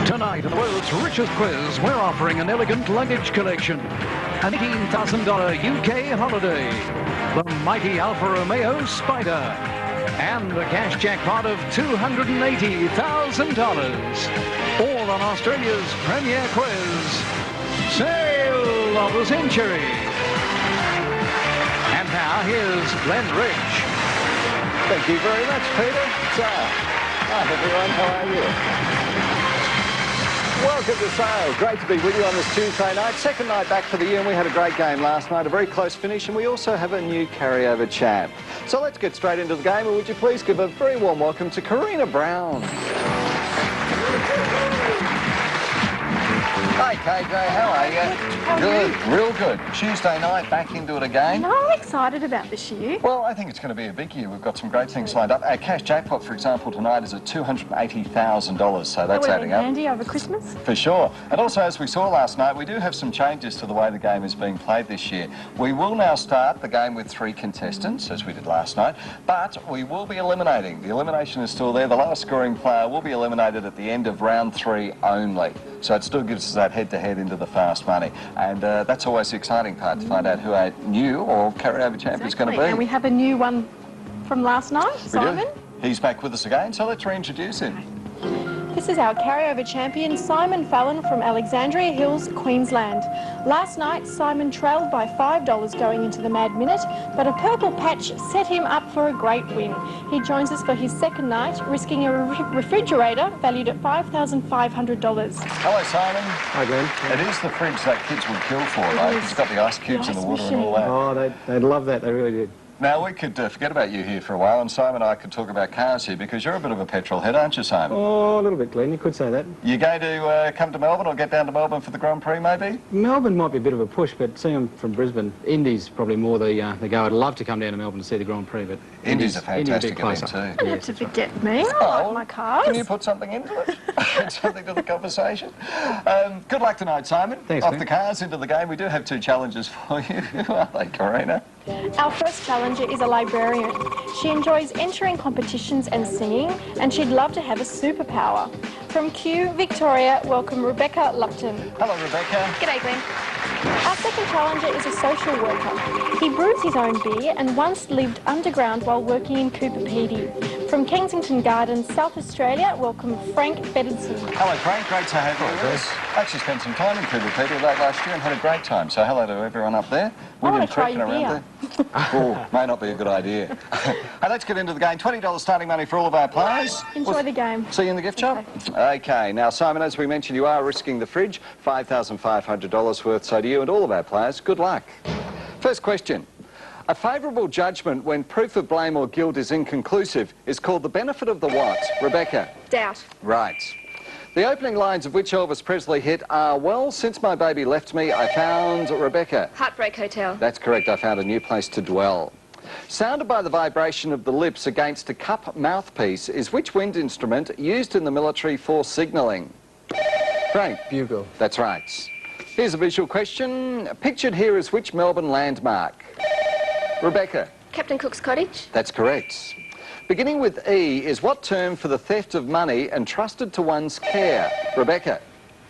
Tonight, in the world's richest quiz, we're offering an elegant luggage collection, an $18,000 UK holiday, the mighty Alfa Romeo Spider, and the cash jackpot of $280,000. All on Australia's premier quiz, Sale of the Century. And now, here's Glenn Rich. Thank you very much, Peter. So, hi everyone, how are you? Welcome to Sale. Great to be with you on this Tuesday night. Second night back for the year, and we had a great game last night, a very close finish, and we also have a new carryover champ. So let's get straight into the game, and would you please give a very warm welcome to Karina Brown. Hi KJ, how are you? Good, real good. Tuesday night, back into it again. No, I'm excited about this year. Well, I think it's going to be a big year. We've got some great things lined up. Our cash jackpot, for example, tonight is at $280,000, so that's adding up. Handy over Christmas. For sure. And also, as we saw last night, we do have some changes to the way the game is being played this year. We will now start the game with 3 contestants, as we did last night, but we will be eliminating. The elimination is still there. The lowest scoring player will be eliminated at the end of round 3 only. So it still gives us that head-to-head into the fast money. And that's always the exciting part, to find out who our new or carryover champ is going to be. And we have a new one from last night, Simon. He's back with us again, so let's reintroduce him. This is our carryover champion, Simon Fallon from Alexandria Hills, Queensland. Last night, Simon trailed by $5 going into the mad minute, but a purple patch set him up for a great win. He joins us for his second night, risking a refrigerator valued at $5,500. Hello, Simon. Hi, Glenn. It is the fridge that kids would kill for, though. It's got the ice cubes in the water and all that. Oh, they'd love that. They really did. Now, we could forget about you here for a while, and Simon and I could talk about cars here, because you're a bit of a petrol head, aren't you, Simon? Oh, a little bit, Glenn. You could say that. You going to come to Melbourne or get down to Melbourne for the Grand Prix, maybe? Melbourne might be a bit of a push, but seeing them from Brisbane, Indy's probably more the go. I'd love to come down to Melbourne to see the Grand Prix, but Indy's a fantastic event too. You don't have to forget me. I like my cars. Can you put something into it? Add something to the conversation? Good luck tonight, Simon. Thanks, Off man. the cars into the game. We do have 2 challenges for you. Who are they, Karina? Our first challenger is a librarian. She enjoys entering competitions and singing, and she'd love to have a superpower. From Kew, Victoria, welcome Rebecca Lupton. Hello, Rebecca. G'day, Glenn. Our second challenger is a social worker. He brews his own beer and once lived underground while working in Cooper Pedy. From Kensington Gardens, South Australia, welcome Frank Bedardson. Hello, Frank. Great to have you with us. I actually spent some time in Cooper Pedy late last year and had a great time. So hello to everyone up there. I want to try Creek your and around beer. there. Oh, may not be a good idea. Hey, let's get into the game. $20 starting money for all of our players. Enjoy the game. See you in the gift shop? Okay. Now, Simon, as we mentioned, you are risking the fridge, $5,500 worth. So to you and all of our players, good luck. First question. A favourable judgment when proof of blame or guilt is inconclusive is called the benefit of the what? Rebecca? Doubt. Right. The opening lines of which Elvis Presley hit are, well, since my baby left me, I found... Rebecca? Heartbreak Hotel. That's correct. I found a new place to dwell. Sounded by the vibration of the lips against a cup mouthpiece is which wind instrument used in the military for signalling? Frank? Bugle. That's right. Here's a visual question. Pictured here is which Melbourne landmark? Rebecca? Captain Cook's Cottage. That's correct. Beginning with E is what term for the theft of money entrusted to one's care? Rebecca?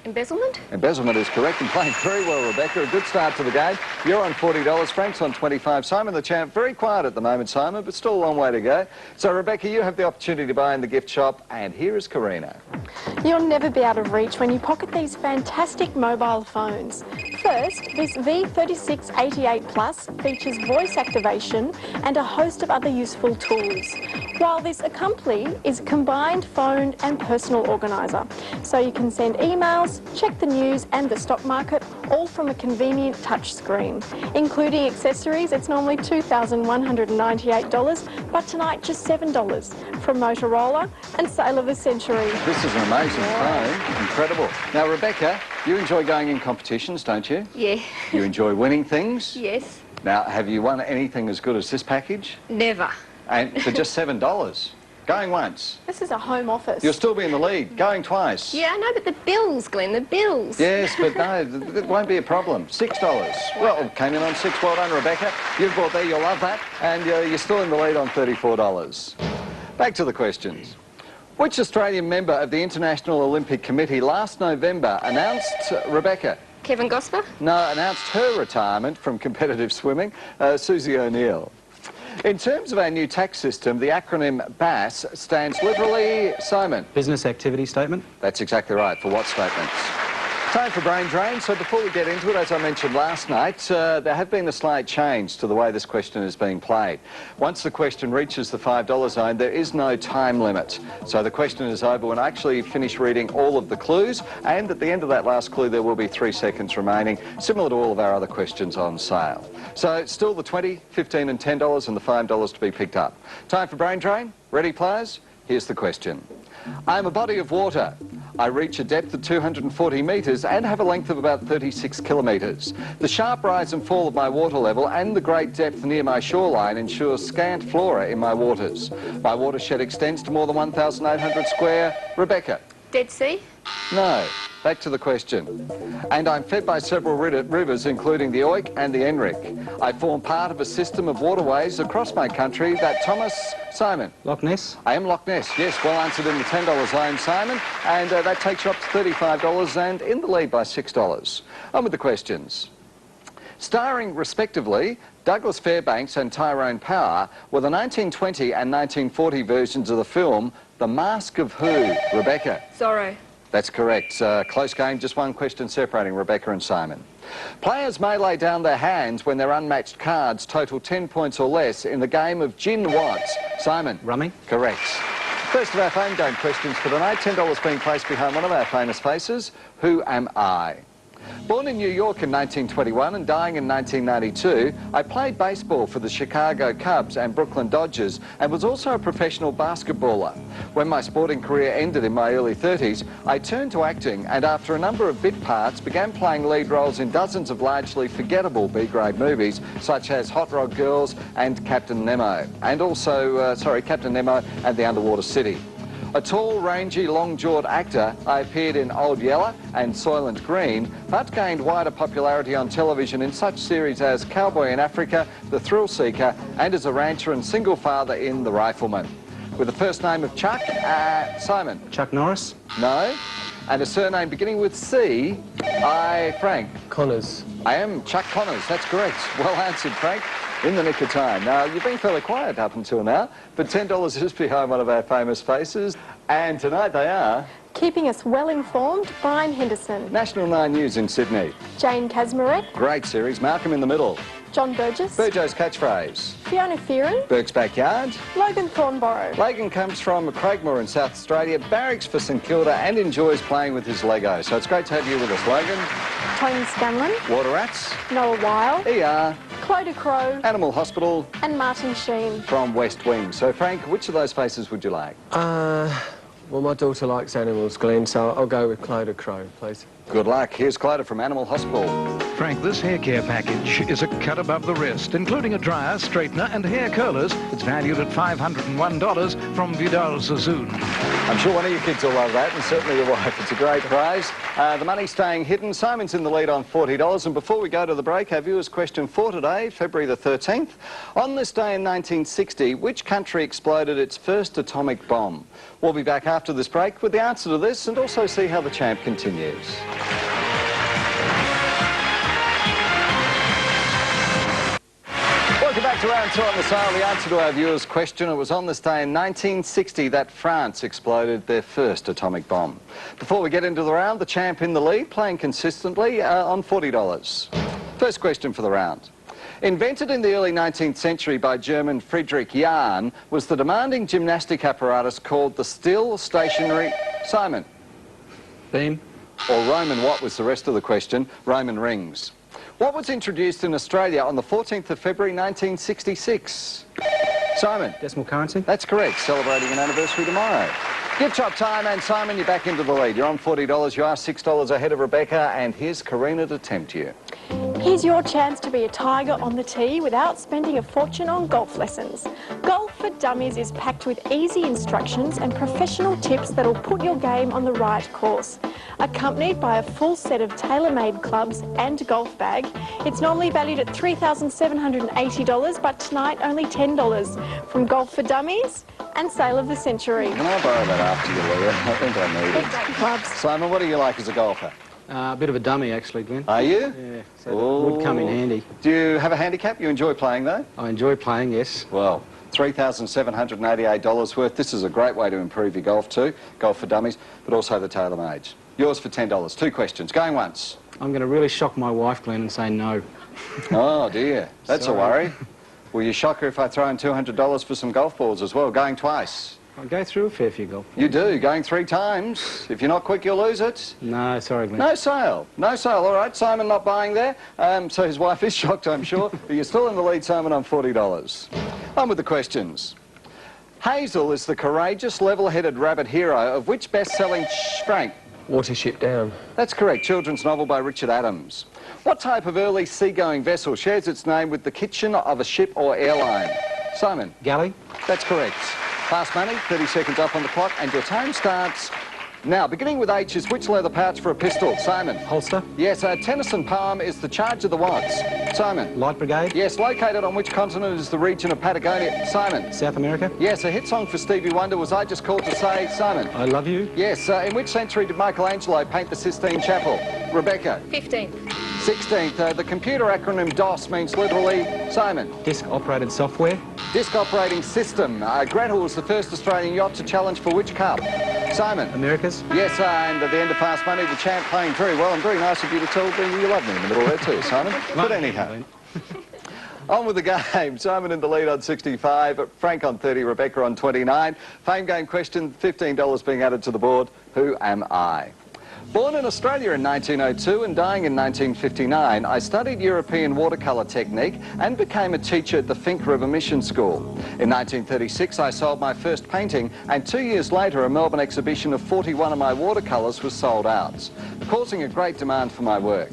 Embezzlement. Embezzlement is correct and playing very well, Rebecca. A good start to the game. You're on $40, Frank's on $25. Simon the champ, very quiet at the moment, Simon, but still a long way to go. So, Rebecca, you have the opportunity to buy in the gift shop, and here is Karina. You'll never be out of reach when you pocket these fantastic mobile phones. First, this V3688 Plus features voice activation and a host of other useful tools, while this Accompli is a combined phone and personal organiser. So you can send emails, check the news and the stock market, all from a convenient touch screen. Including accessories, it's normally $2,198, but tonight just $7 from Motorola and Sale of the Century. This is an amazing phone. Incredible. Now, Rebecca, you enjoy going in competitions, don't you? Yeah. You enjoy winning things? Yes. Now, have you won anything as good as this package? Never. And for just $7? Going once. This is a home office. You'll still be in the lead. Going twice. Yeah, I know, but the bills, Glenn, the bills. Yes, but no, it won't be a problem. $6. Well, came in on 6. Well done, Rebecca. You've bought there, you'll love that. And you're still in the lead on $34. Back to the questions. Which Australian member of the International Olympic Committee last November announced, Rebecca? Kevin Gosper? No, announced her retirement from competitive swimming, Susie O'Neill. In terms of our new tax system, the acronym BAS stands literally, Simon? Business activity statement? That's exactly right. For what statements? Time for Brain Drain. So before we get into it, as I mentioned last night, there have been a slight change to the way this question is being played. Once the question reaches the $5 zone, there is no time limit. So the question is over when I actually finish reading all of the clues, and at the end of that last clue there will be 3 seconds remaining, similar to all of our other questions on sale. So still the $20, $15 and $10 and the $5 to be picked up. Time for Brain Drain. Ready, players? Here's the question. I am a body of water. I reach a depth of 240 metres and have a length of about 36 kilometres. The sharp rise and fall of my water level and the great depth near my shoreline ensures scant flora in my waters. My watershed extends to more than 1,800 square... Rebecca? Dead Sea? No. Back to the question. And I'm fed by several rivers, including the Oik and the Enric. I form part of a system of waterways across my country that Thomas... Simon? Loch Ness? I am Loch Ness, yes. Well answered in the $10 zone, Simon. And that takes you up to $35 and in the lead by $6. On with the questions. Starring, respectively, Douglas Fairbanks and Tyrone Power were the 1920 and 1940 versions of the film The Mask of Who? Rebecca? Zorro. That's correct. Close game, just one question separating Rebecca and Simon. Players may lay down their hands when their unmatched cards total 10 points or less in the game of gin what? Simon? Rummy? Correct. First of our Fame Game questions for tonight, $10 being placed behind one of our famous faces. Who am I? Born in New York in 1921 and dying in 1992, I played baseball for the Chicago Cubs and Brooklyn Dodgers and was also a professional basketballer. When my sporting career ended in my early 30s, I turned to acting and after a number of bit parts began playing lead roles in dozens of largely forgettable B-grade movies such as Hot Rod Girls and Captain Nemo, and also, Captain Nemo and the Underwater City. A tall, rangy, long-jawed actor, I appeared in Old Yeller and Soylent Green, but gained wider popularity on television in such series as Cowboy in Africa, The Thrill Seeker, and as a rancher and single father in The Rifleman. With the first name of Chuck, Simon? Chuck Norris? No. And a surname beginning with C, Frank? Connors. I am Chuck Connors, that's correct. Well answered, Frank. In the nick of time. Now, you've been fairly quiet up until now, but $10 is behind one of our famous faces. And tonight they are... Keeping us well informed, Brian Henderson. National 9 News in Sydney. Jane Kazmarek. Great series. Malcolm in the Middle. John Burgess. Burjo's Catchphrase. Fiona Fearon. Burke's Backyard. Logan Thornborough. Logan comes from Craigmore in South Australia, barracks for St Kilda and enjoys playing with his Lego. So it's great to have you with us, Logan. Tony Scanlon. Water Rats. Noah Weil. ER. Clodagh Crow. Animal Hospital. And Martin Sheen. From West Wing. So, Frank, which of those faces would you like? Well, my daughter likes animals, Glenn, so I'll go with Clodagh Crow, please. Good luck. Here's Clodagh from Animal Hospital. Frank, this hair care package is a cut above the rest, including a dryer, straightener and hair curlers. It's valued at $501 from Vidal Sassoon. I'm sure one of your kids will love that, and certainly your wife. It's a great prize. The money's staying hidden. Simon's in the lead on $40. And before we go to the break, our viewers' question for today, February the 13th. On this day in 1960, which country exploded its first atomic bomb? We'll be back after this break with the answer to this and also see how the champ continues. Welcome back to round 2 on the sale. The answer to our viewers' question. It was on this day in 1960 that France exploded their first atomic bomb. Before we get into the round, the champ in the lead, playing consistently on $40. First question for the round. Invented in the early 19th century by German Friedrich Jahn was the demanding gymnastic apparatus called the still stationary... Simon? Beam? Or Roman what was the rest of the question? Roman rings. What was introduced in Australia on the 14th of February 1966? Simon? Decimal currency? That's correct, celebrating an anniversary tomorrow. Gift shop time, and Simon, you're back into the lead. You're on $40, you are $6 ahead of Rebecca, and here's Karina to tempt you. Here's your chance to be a tiger on the tee without spending a fortune on golf lessons. Golf for Dummies is packed with easy instructions and professional tips that'll put your game on the right course. Accompanied by a full set of tailor-made clubs and golf bag, it's normally valued at $3,780, but tonight only $10 from Golf for Dummies and Sale of the Century. Can I borrow that after you, Leah? I think I need it. Clubs. Simon, what do you like as a golfer? A bit of a dummy, actually, Glenn. Are you? Yeah, so that would come in handy. Do you have a handicap? You enjoy playing, though? I enjoy playing, yes. Well, $3,788 worth. This is a great way to improve your golf too. Golf for Dummies, but also the tailor-made. Yours for $10. 2 questions. Going once. I'm going to really shock my wife, Glenn, and say no. Oh, dear. That's Sorry. a worry. Will you shock her if I throw in $200 for some golf balls as well? Going twice. I go through a fair few golf. You do. Going 3 times. If you're not quick, you'll lose it. No, sorry, Glenn. No sale. No sale. All right, Simon not buying there. So his wife is shocked, I'm sure. But you're still in the lead, Simon, on $40. On with the questions. Hazel is the courageous, level-headed rabbit hero of which best-selling... Frank. Watership Down. That's correct. Children's novel by Richard Adams. What type of early seagoing vessel shares its name with the kitchen of a ship or airline? Simon. Galley? That's correct. Fast money, 30 seconds up on the clock, and your time starts now. Beginning with H is which leather pouch for a pistol? Simon. Holster? Yes, Tennyson poem is the charge of the Watts. Simon. Light Brigade? Yes, located on which continent is the region of Patagonia? Simon. South America? Yes, a hit song for Stevie Wonder was I Just Called to Say? Simon. I Love You? Yes, in which century did Michelangelo paint the Sistine Chapel? Rebecca. 15. 16th. The computer acronym DOS means literally... Simon. Disk-operated software? Disk operating system. Gretel was the first Australian yacht to challenge for which cup? Simon. Americas? Yes, and at the end of Fast Money, the champ playing very well, and very nice of you to tell me you love me in the middle there too, Simon. But anyhow. On with the game. Simon in the lead on 65, Frank on 30, Rebecca on 29. Fame game question, $15 being added to the board. Who am I? Born in Australia in 1902 and dying in 1959, I studied European watercolour technique and became a teacher at the Fink River Mission School. In 1936, I sold my first painting, and 2 years later, a Melbourne exhibition of 41 of my watercolours was sold out, causing a great demand for my work.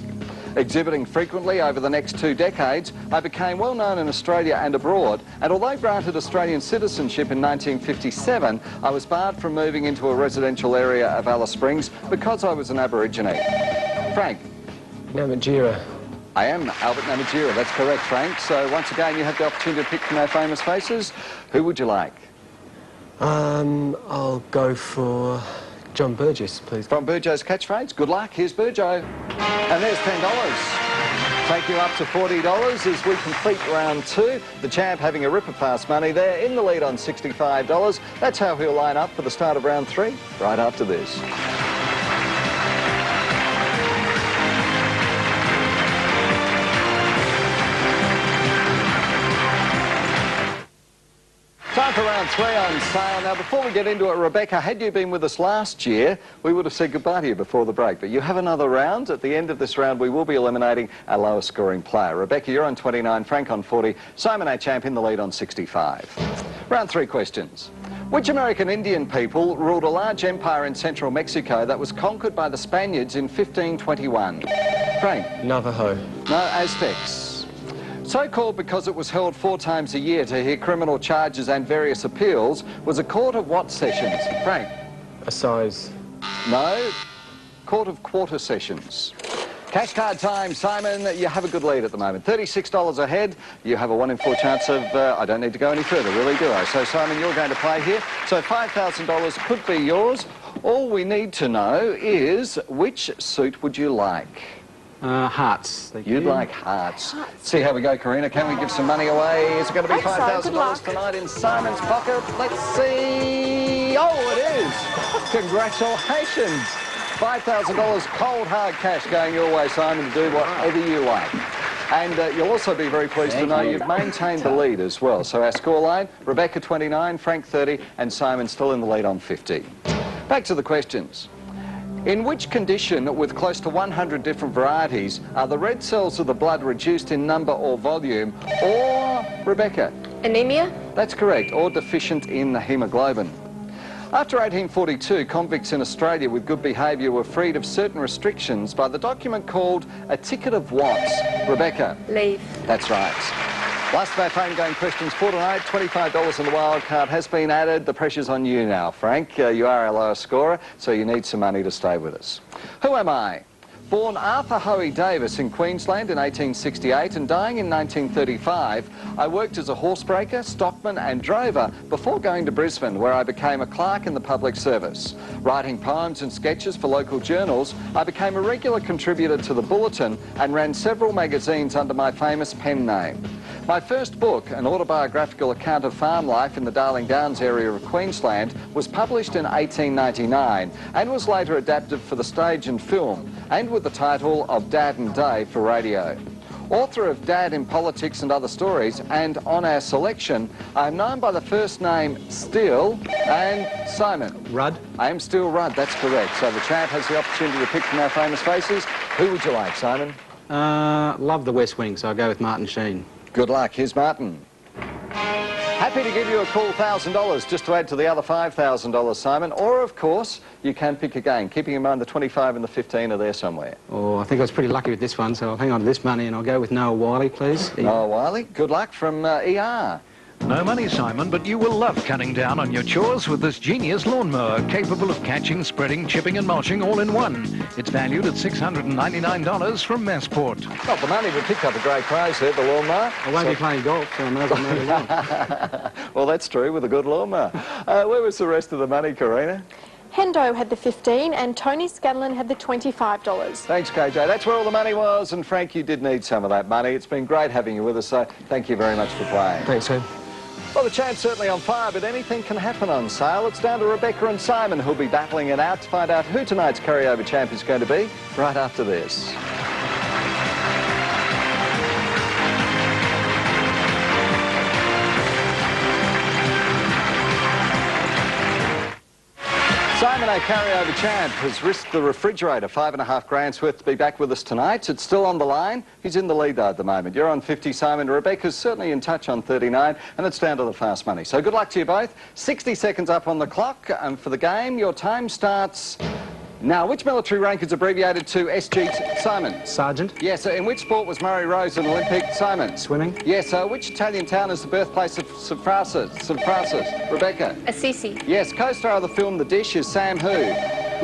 Exhibiting frequently over the next 2 decades, I became well known in Australia and abroad, and although granted Australian citizenship in 1957, I was barred from moving into a residential area of Alice Springs because I was an Aborigine. Frank. Namatjira. I am Albert Namatjira, that's correct, Frank. So once again, you have the opportunity to pick from our famous faces. Who would you like? I'll go for John Burgess, please. From Burjo's catchphrase, good luck, here's Burjo. And there's $10. Take you up to $40 as we complete round 2. The champ having a rip of Fast Money there, in the lead on $65. That's how he'll line up for the start of round 3, right after this. Time for round 3 on sale. Now, before we get into it, Rebecca, had you been with us last year, we would have said goodbye to you before the break. But you have another round. At the end of this round, we will be eliminating our lowest scoring player. Rebecca, you're on 29, Frank on 40, Simon, our champ, in the lead on 65. Round 3 questions. Which American Indian people ruled a large empire in central Mexico that was conquered by the Spaniards in 1521? Frank? Navajo. No, Aztecs. So called because it was held 4 times a year to hear criminal charges and various appeals, was a court of what sessions? Frank? Assize. No, court of quarter sessions. Cash card time, Simon. You have a good lead at the moment. $36 ahead. You have a 1 in 4 chance of, I don't need to go any further, really, do I? So, Simon, you're going to play here. So $5,000 could be yours. All we need to know is which suit would you like? Hearts. Thank you. You'd like hearts. See how we go, Karina. Can we give some money away? Is it going to be $5,000 tonight in Simon's pocket? Let's see. Oh, it is. Congratulations. $5,000 cold hard cash going your way, Simon, to do whatever you like. And you'll also be very pleased to know you've maintained the lead as well. So our scoreline, Rebecca 29, Frank 30, and Simon still in the lead on 50. Back to the questions. In which condition, with close to 100 different varieties, are the red cells of the blood reduced in number or volume, or, Rebecca? Anemia? That's correct, or deficient in the hemoglobin. After 1842, convicts in Australia with good behaviour were freed of certain restrictions by the document called a Ticket of What? Rebecca? Leave. That's right. Last of our phone game questions for tonight. $25 in the wild card has been added. The pressure's on you now, Frank. You are our lowest scorer, so you need some money to stay with us. Who am I? Born Arthur Hoey Davis in Queensland in 1868 and dying in 1935, I worked as a horsebreaker, stockman and drover before going to Brisbane, where I became a clerk in the public service. Writing poems and sketches for local journals, I became a regular contributor to the Bulletin and ran several magazines under my famous pen name. My first book, an autobiographical account of farm life in the Darling Downs area of Queensland, was published in 1899 and was later adapted for the stage and film, and with the title of Dad and Dave for radio. Author of Dad in Politics and Other Stories, and on our selection, I am known by the first name Steele and Simon. Rudd. I am Steele Rudd, that's correct. So the champ has the opportunity to pick from our famous faces. Who would you like, Simon? Love the West Wing, so I'll go with Martin Sheen. Good luck. Here's Martin. Happy to give you a cool $1,000 just to add to the other $5,000, Simon. Or, of course, you can pick again, keeping in mind the 25 and the 15 are there somewhere. Oh, I think I was pretty lucky with this one, so I'll hang on to this money and I'll go with Noah Wiley, please. Noah Wiley. Good luck from ER. No money, Simon, but you will love cutting down on your chores with this genius lawnmower, capable of catching, spreading, chipping and mulching all in one. It's valued at $699 from Massport. Not the money, but picked up a great prize there, the lawnmower. I won't be playing golf, so I may as well move on. Well, that's true, with a good lawnmower. Where was the rest of the money, Karina? Hendo had the 15 and Tony Scanlon had the $25. Thanks, KJ. That's where all the money was, and Frank, you did need some of that money. It's been great having you with us, so thank you very much for playing. Thanks, Sam. Well, the champ's certainly on fire, but anything can happen on sale. It's down to Rebecca and Simon who'll be battling it out to find out who tonight's carryover champ is going to be right after this. Simon, our carryover champ, has risked the refrigerator, $5.5 grand's worth, to be back with us tonight. It's still on the line. He's in the lead though at the moment. You're on 50, Simon. Rebecca's certainly in touch on 39, and it's down to the fast money. So good luck to you both. 60 seconds up on the clock for the game. Your time starts now. Which military rank is abbreviated to SG? Simon. Sergeant. Yes. In which sport was Murray Rose an Olympic? Simon. Swimming. Yes. Which Italian town is the birthplace of St. Francis? Rebecca. Assisi. Yes. Co-star of the film The Dish is Sam who?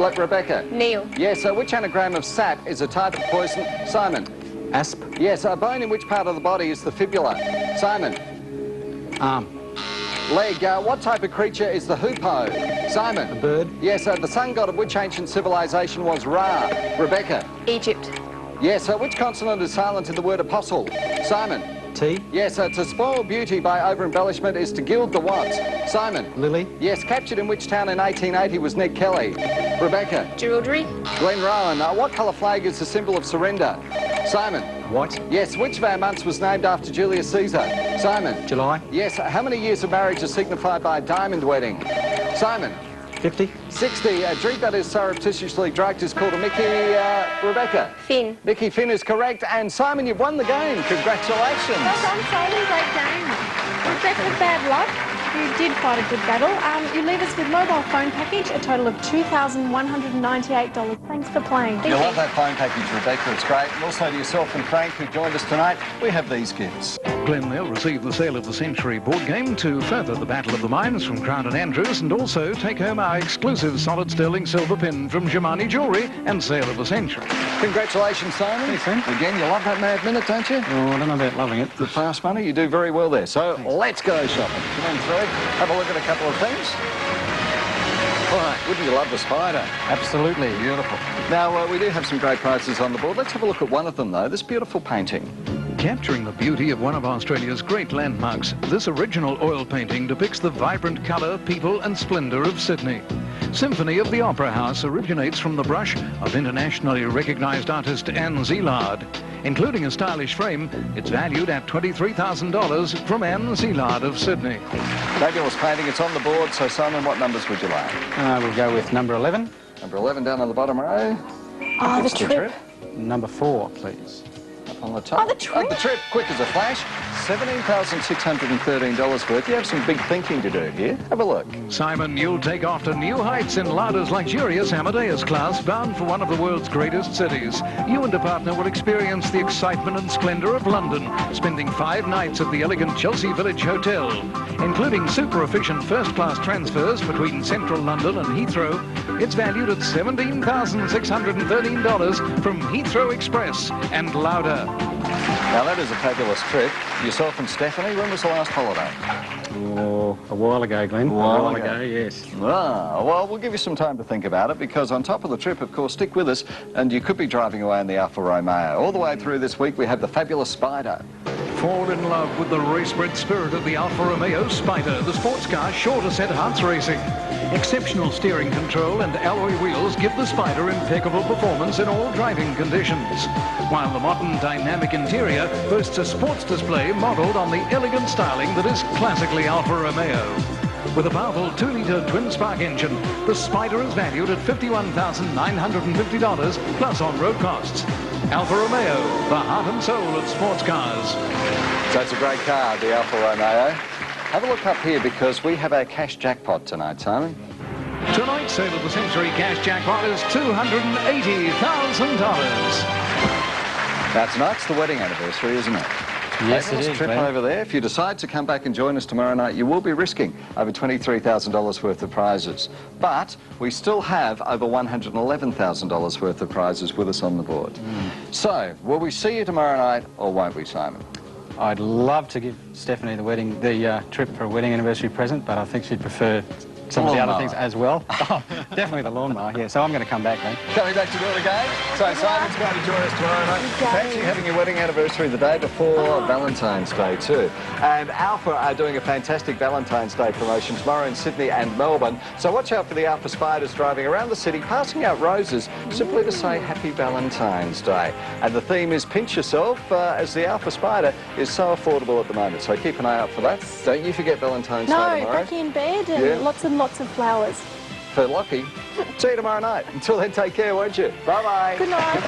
Rebecca. Neil. Yes. Which anagram of sap is a type of poison? Simon. Asp. Yes. A bone in which part of the body is the fibula? Simon. Arm. Leg. What type of creature is the hoopoe? Simon. A bird. Yes. The sun god of which ancient civilization was Ra? Rebecca. Egypt. Yes. Which consonant is silent in the word apostle? Simon. T. Yes. To spoil beauty by over-embellishment is to gild the what? Simon. Lily. Yes. Captured in which town in 1880 was Ned Kelly? Rebecca. Jewellery. Glen Rowan. What colour flag is the symbol of surrender? Simon. White. Yes. Which of our months was named after Julius Caesar? Simon. July. Yes. How many years of marriage are signified by a diamond wedding? Simon. 50. 60. A drink that is surreptitiously drugged is called a Mickey. Rebecca. Finn. Mickey Finn is correct. And Simon, you've won the game. Congratulations. Well done, Simon. Great game. Rebecca, bad luck. You did fight a good battle. You leave us with mobile phone package, a total of $2,198. Thanks for playing. You love that phone package, Rebecca. It's great. And also to yourself and Frank, who joined us tonight, we have these gifts. Glenn, they'll receive the Sale of the Century board game to further the Battle of the Minds from Crown and Andrews, and also take home our exclusive solid sterling silver pin from Jemani Jewellery and Sale of the Century. Congratulations, Simon. Thanks, Sam. Again, you love that mad minute, don't you? Oh, I don't know about loving it. The fast money, you do very well there. So let's go shopping. Come on through, have a look at a couple of things. All right, wouldn't you love the spider? Absolutely. Beautiful. Now, we do have some great prizes on the board. Let's have a look at one of them, though, this beautiful painting. Capturing the beauty of one of Australia's great landmarks, this original oil painting depicts the vibrant colour, people and splendour of Sydney. Symphony of the Opera House originates from the brush of internationally recognised artist Anne Zillard. Including a stylish frame, it's valued at $23,000 from Anne Zillard of Sydney. Fabulous painting. It's on the board. So, Simon, what numbers would you like? We'll go with number 11. Number 11 down on the bottom row. Oh, the What's trip. Number 4, please. Number on the top. Oh, the trip. The trip, quick as a flash. $17,613 worth. You have some big thinking to do here. Have a look. Simon, you'll take off to new heights in Lauda's luxurious Amadeus class, bound for one of the world's greatest cities. You and a partner will experience the excitement and splendour of London, spending 5 nights at the elegant Chelsea Village Hotel. Including super efficient first-class transfers between central London and Heathrow, it's valued at $17,613 from Heathrow Express and Lauda. Now, that is a fabulous trip. Yourself and Stephanie, when was the last holiday? Oh, a while ago, Glenn. A while ago. Yes. Ah, well, we'll give you some time to think about it, because on top of the trip, of course, stick with us, and you could be driving away in the Alfa Romeo. All the way through this week, we have the fabulous Spider. Fall in love with the race-bred spirit of the Alfa Romeo Spider, the sports car sure to set hearts racing. Exceptional steering control and alloy wheels give the Spider impeccable performance in all driving conditions, while the modern dynamic interior boasts a sports display modelled on the elegant styling that is classically Alfa Romeo. With a powerful 2-litre twin-spark engine, the Spider is valued at $51,950 plus on-road costs. Alfa Romeo, the heart and soul of sports cars. So it's a great car, the Alfa Romeo. Have a look up here, because we have our cash jackpot tonight, Simon. Tonight's sale of the Century Cash Jackpot is $280,000. Now, tonight's the wedding anniversary, isn't it? Yes, Fabulous it is, trip Glenn. over there. If you decide to come back and join us tomorrow night, you will be risking over $23,000 worth of prizes. But we still have over $111,000 worth of prizes with us on the board. So, will we see you tomorrow night, or won't we, Simon? I'd love to give Stephanie the trip for a wedding anniversary present, but I think she'd prefer some of the other Lawnmower. things as well. Oh, definitely the lawnmower, yeah. So I'm going to come back, Glenn. Coming back to do it again. So Simon's going to join us tomorrow night. Okay. Fancy having your wedding anniversary the day before Valentine's Day too. And Alpha are doing a fantastic Valentine's Day promotion tomorrow in Sydney and Melbourne. So watch out for the Alpha Spiders driving around the city, passing out roses simply to say Happy Valentine's Day. And the theme is Pinch Yourself, as the Alpha Spider is so affordable at the moment. So keep an eye out for that. Don't you forget Valentine's Day No, tomorrow. Becky in bed and Yeah. lots and lots of flowers. For Lockie. See you tomorrow night. Until then, take care, won't you? Bye-bye. Good night.